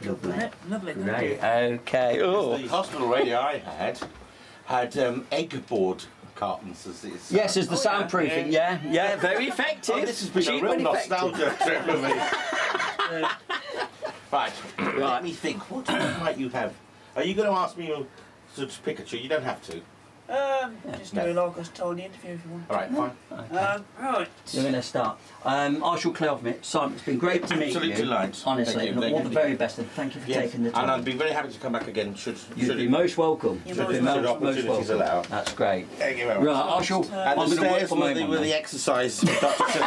Lovely. Lovely. Great. Okay. Oh. The hospital radio I had egg board cartons as it's. Yes, as the soundproofing. Yeah. Very effective. Oh, this has been Cheap a real and effective. nostalgia trip for me. Right. Let me think. What might you have? Are you going to ask me to pick a tune? You don't have to. Just do like us told the interview if you want. All right, fine. Okay. Right. You're going to start. I shall clear off, mate. Simon, it's been great to meet you. Absolute delight. Honestly, Thank you. all the very best, and thank you for taking the time. And I'd be very happy to come back again. You'd be most welcome. You're should most opportunities allow. That's great. Thank you very much. Right, I shall. And I'm the going to work stairs for my with the exercise Dr.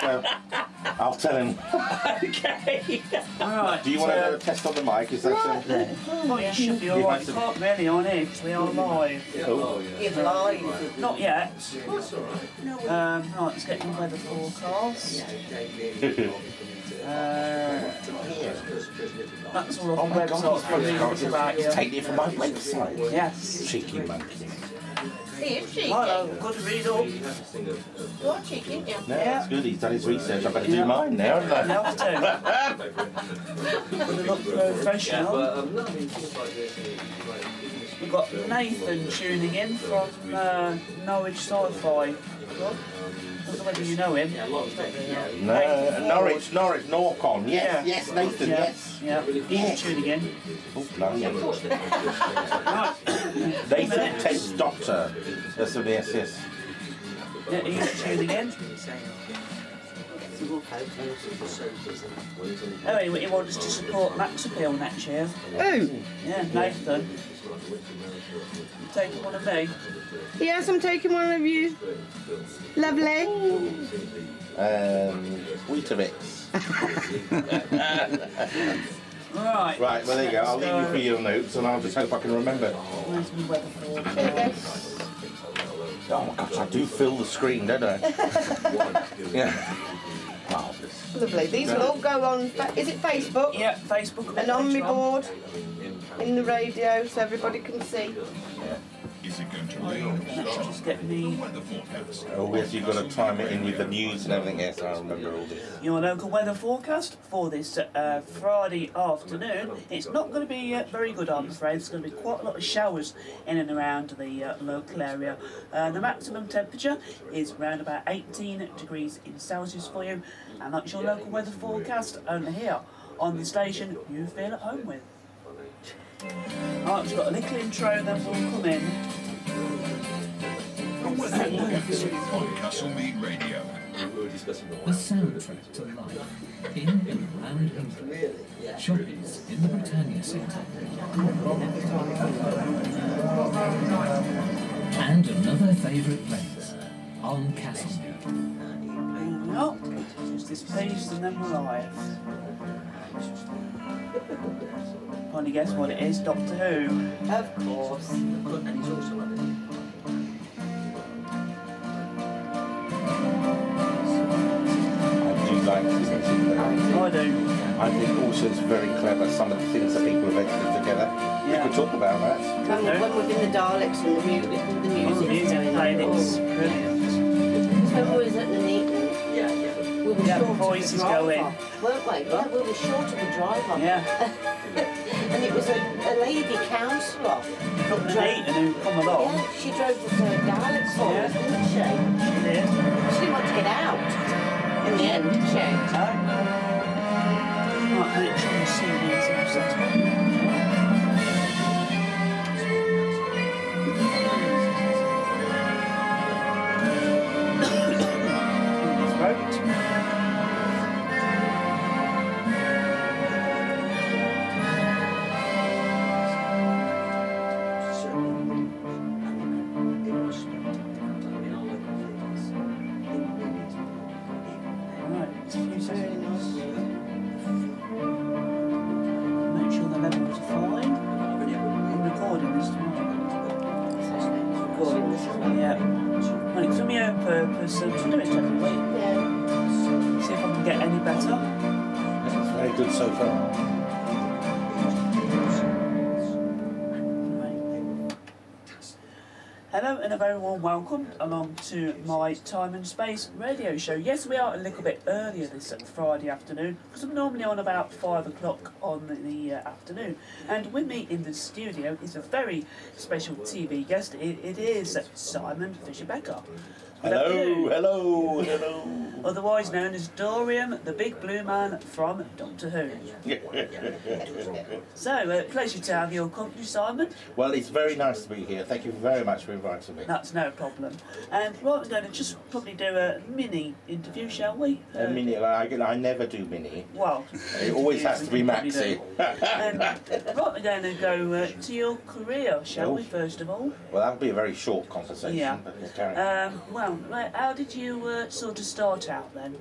So I'll tell him. Okay. Alright. Do you want to test on the mic? Is that There. Well, you should be alright. You can't really on here because we are live. It's live. Not yet. Right, let's get the weather forecast. That's all on the website for me about you. Take it from my website. Yes. Cheeky monkey. He is cheeky. Hello, good read up. You're cheeky, aren't you? No, that's good. He's done his research. I better do mine now, haven't I? Enough to. Gonna look professional. We've got Nathan tuning in from Norwich Sci-Fi. I don't know whether you know him. No, Norwich, Norcon. Yes, Nathan, yes. Yeah, he's tuning in. Oh, blimey. Right. Nathan, 10th Doctor. That's the yes. Yeah, he's tuning in. Oh, he wants to support Max Appeal next year. Oh, Yeah, Nathan. You taking one of me? yes, I'm taking one of you. Lovely. Weetabix. Right. Right, well there you go. I'll leave you for your notes and I'll just hope I can remember. Where's my weather forecast? Oh my gosh, I do fill the screen, don't I? Yeah. Marvellous. Lovely. These will all go on, is it Facebook? Yeah, Facebook. And on my board, in the radio, so everybody can see. Is it going to rain? Let's just get the Weather forecast. Oh yes, you've got to time it in with the news and everything. Yes, I remember all this. your local weather forecast for this Friday afternoon. It's not going to be very good, I'm afraid. There's going to be quite a lot of showers in and around the local area. The maximum temperature is around about 18 degrees in Celsius for you, and that's your local weather forecast only here on the station you feel at home with. Right, we've got a little intro, then we'll come in. The weather forecast on Castle Mead Radio. The soundtrack to life in and around Hinckley. Shoppers in the Britannia Centre. And another favourite place on Castle Mead. Oh, just this piece and then we're live. Can you guess what it is? Doctor Who. Of course. I do like this. I do. I think also it's very clever, some of the things that people have edited together. Yeah. We could talk about that. When within the Daleks and the music Oh, the music playing, it's brilliant. When we was at the Neaton, we were Yeah, short of voices the go in. driver, weren't we? Yeah, we were short of the driver. Yeah. And it was a lady counsellor. From the Neaton who come along. Yeah, she drove the third Dalek for us, didn't she? Yeah. She didn't want to get out in the end, did she? Right, make sure you see these episodes. Purpose and to do it every week. Yeah. See if I can get any better. It's very good so far. Hello and a very warm welcome along to my Time and Space radio show. Yes, we are a little bit earlier this Friday afternoon because I'm normally on about 5 o'clock on the afternoon. And with me in the studio is a very special TV guest. It is Simon Fisher-Becker. Hello. Otherwise known as Dorian, the big blue man from Doctor Who. So, pleasure to have your company, Simon. Well, it's very nice to be here. Thank you very much for inviting me. That's no problem. And right, we're going to just probably do a mini interview, shall we? A mini, I never do mini. Well, It always has to be maxi. And right, we're going to go to your career, shall we, first of all? Well, that'll be a very short conversation. Yeah. But let's carry on. Well, how did you sort of start out then?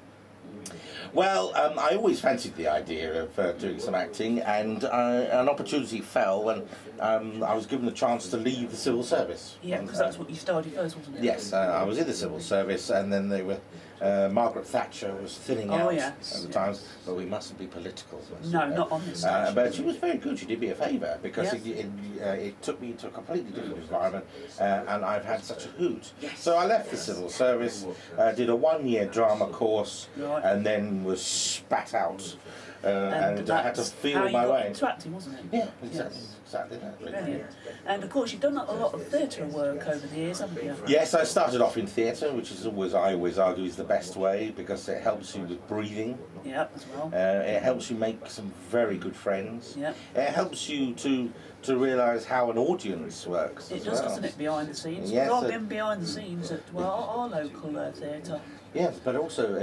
Well, I always fancied the idea of doing some acting, and an opportunity fell when I was given the chance to leave the civil service. Yeah, because that's what you started first, wasn't it? Yes, I was in the civil service, and then they were. Margaret Thatcher was thinning out at the times, but we mustn't be political. No, not on this station. But she was very good. She did me a favour because Yes. it took me to a completely different environment, and I've had such a hoot. Yes. So I left the civil service, did a 1-year drama course, Right. and then was spat out, and I had to that's feel how you my got way. into acting, wasn't it? Yeah, exactly that. Really. Brilliant. And of course, you've done a lot of theatre work over the years, haven't you? Yes, I started off in theatre, which is I always argue is the best way because it helps you with breathing. Yeah, as well. It helps you make some very good friends. Yeah. It helps you to realise how an audience works. It as does, well. doesn't it, behind the scenes? Yes, I've been behind the scenes at our local theatre. Yes, but also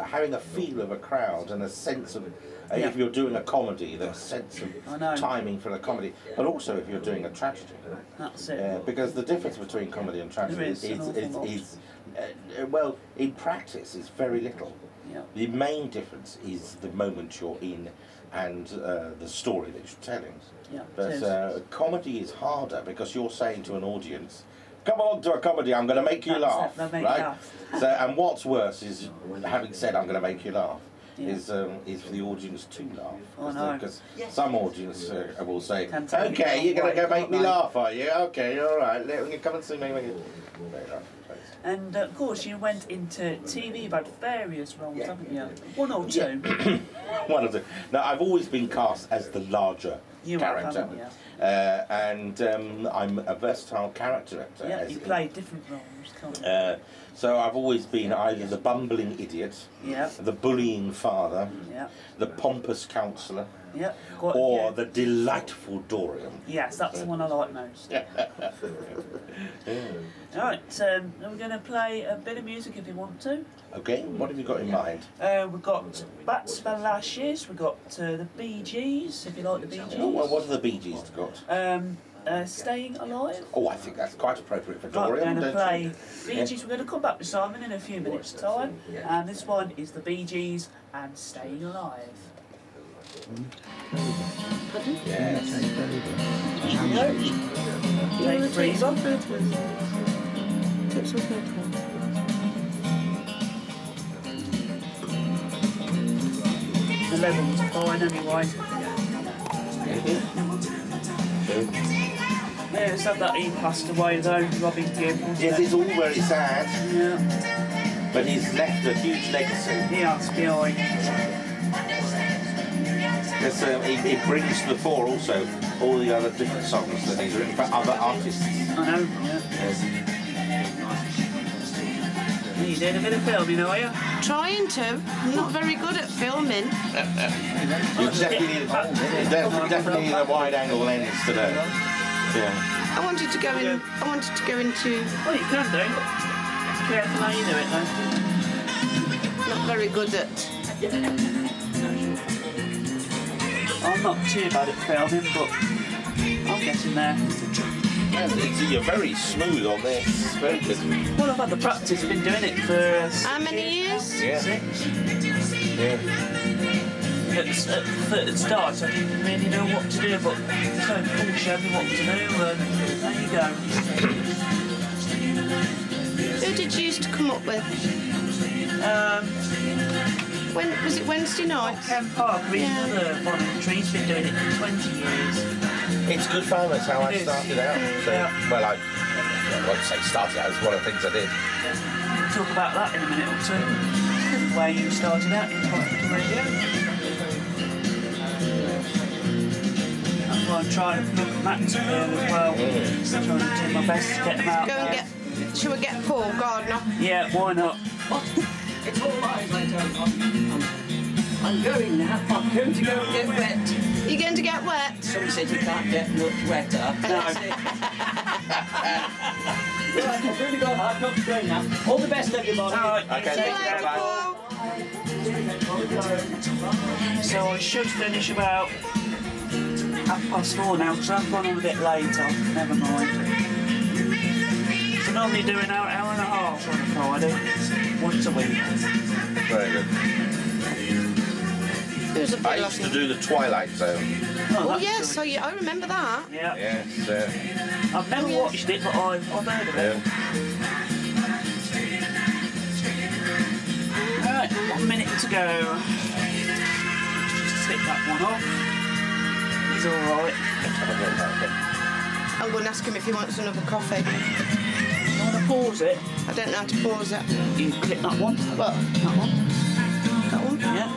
having a feel of a crowd and a sense of, Yeah. if you're doing a comedy, the sense I know. of timing for the comedy, but also if you're doing a tragedy. That's it. Because the difference between comedy and tragedy There is an awful lot. well, in practice, it's very little. Yeah. The main difference is the moment you're in and the story that you're telling. Yeah, it But is. comedy is harder because you're saying to an audience, come along to a comedy, I'm going to make you That's laugh. it, they'll make you right? laugh. So, and what's worse is having said I'm going to make you laugh. Yeah. Is for the audience to laugh. I know. Because some audience will say, Can take it okay, the you're going to wrong go way, make me can't they? laugh, are you? Okay, all right, come and see me. And of course, you went into TV about various roles, haven't you? One or two. One of the. Now, I've always been cast as the larger You have, character. haven't you? And I'm a versatile character actor. Yeah, as you in- play different roles, can't you? So I've always been either the bumbling idiot, Yeah, the bullying father, yeah, the pompous counsellor, yeah. Quite, or yeah. the delightful Dorian. Yes, that's the one I like most. Right, we're going to play a bit of music if you want to. Okay, what have you got in mind? We've got Bats for Lashes, we've got the Bee Gees, if you like the Bee Gees. Oh, well, what have the Bee Gees got? Staying Alive. Oh, I think that's quite appropriate for Right, we're Dorian, going to don't play you? Bee Gees. We're going to come back to Simon in a few minutes' time. And this one is the Bee Gees and Staying Alive. Yes. Take a breather. Take some photos. 11's fine anyway. Yeah, it's sad that he passed away though, Robin Gibb, wasn't Yes, it? it's all very sad, Yeah, but he's left a huge legacy. he has behind. Because it brings to the fore also all the other different songs that he's written for other artists. I know, yeah. You doing a bit of filming, are you? Trying to. I'm not very good at filming. You definitely need a wide-angle lens today. Yeah. I wanted to go into. Well, you can do. Careful how you do it though. Not very good at. I'm not too bad at filming, but I'm getting there. You're very smooth on this. Very good. Well, I've had the practice, been doing it for How many years? Yeah. 6. Yeah. At the start, I didn't really know what to do, but so Paul showed me what to do, and there you go. Who did you used to come up with? When Was it Wednesday night? Ken Parker, he's another voluntary, he's been doing it for 20 years. It's good fun. That's how I started out. So, well, I won't say started out. It's one of the things I did. We'll talk about that in a minute or two. Where you started out in hospital radio. That's why I'm trying to look at Matt's here as well. Trying to do my best to get them out. Go and get. Shall we get Paul Gardner? Yeah, why not? It's all mine later. I'm going now. I'm going to go and get wet. You're going to get wet? Somebody said you can't get much wetter. No. Right, I've really got hard not to go now. All the best, everybody. Okay, See you later, bye. Paul. So I should finish about 4:30 now, because I've gone on a bit later. Never mind. So normally do an hour and a half on a Friday, once a week. Very good. Who's a I used to do the Twilight Zone. Oh yes, I remember that. Yeah. Yes. I've never watched it, but I've heard of it. Right, 1 minute to go. Just stick that one off. He's alright. I'm going to ask him if he wants another coffee. You want to pause it? I don't know how to pause it. You click that one. What? That one. That one? Yeah.